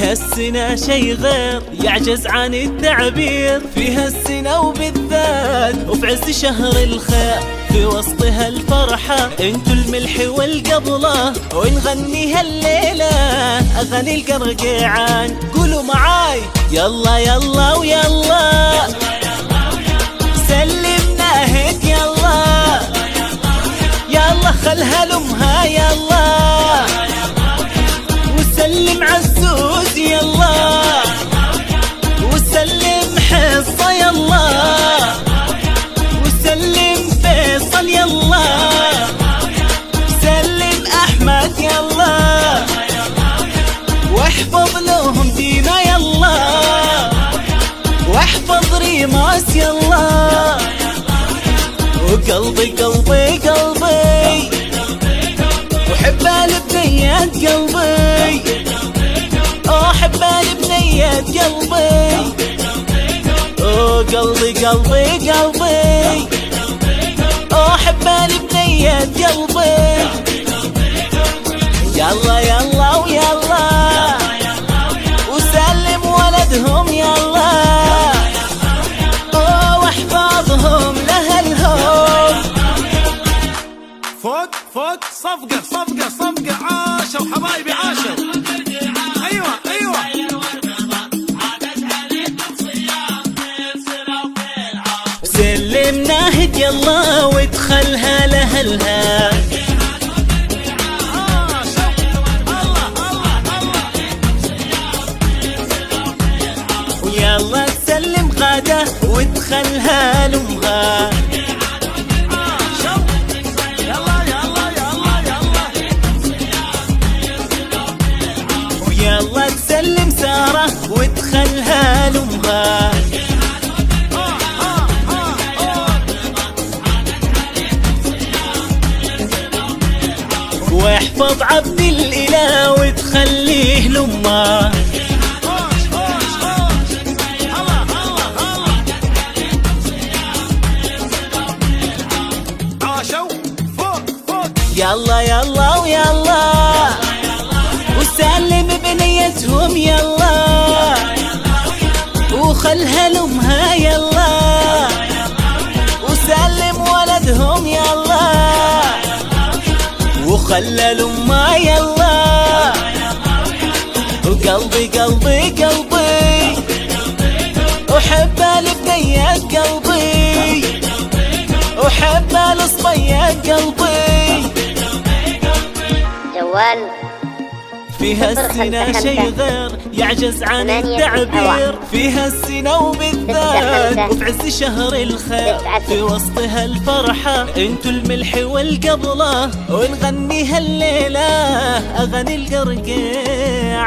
فيها السنة شي غير يعجز عن التعبير، فيها السنة وبالذات وفي عز شهر الخير، في وسطها الفرحة انتو الملح والقبلة، ونغنيها الليلة أغاني القرقيعان. قولوا معاي يلا يلا ويلا، سلم ناهد يلا، يلا خلها لأمها يلا، وسلم عزوز يلا، وسلم حصة يلا، وسلم فيصل يلا، سلم أحمد يلا، واحفظ لهم دينا يلا، واحفظ ريماس يلا، وقلبي قلبي قلبي وحب البنيات قلبي، احب البنيات قلبي، قلبي قلبي قلبي احب البنيات قلبي. يلا يلا ويلا، وسلم ولدهم يلا، واحفظهم لأهلهم. فوق فوق صفقة صفقة صفقة، عاشوا حبايبي عاشوا. ايوه ايوه سلم ناهد يلا، وادخلها لأهلها، ويلا تسلم غادة وادخلها لأمها، ويلا تسلم سارة وادخلها لأمها، واحفظ عبد الإله وتخليه لأمه. يلا يلا ويلا، وسلم بنيتهم يلا، وخلها لأمها يلا، وسلم ولدهم يلا، وخلى لأمها يلا، وقلبي قلبي قلبي أحب البنيات قلبي، أحب الصبيات قلبي. جوال فيها السنة شي غير يعجز عن التعبير، فيها السنة وبالذات وفي عز شهر الخير، في وسطها الفرحة انتو الملح والقبلة، ونغنيها الليلة أغاني القرقيعان.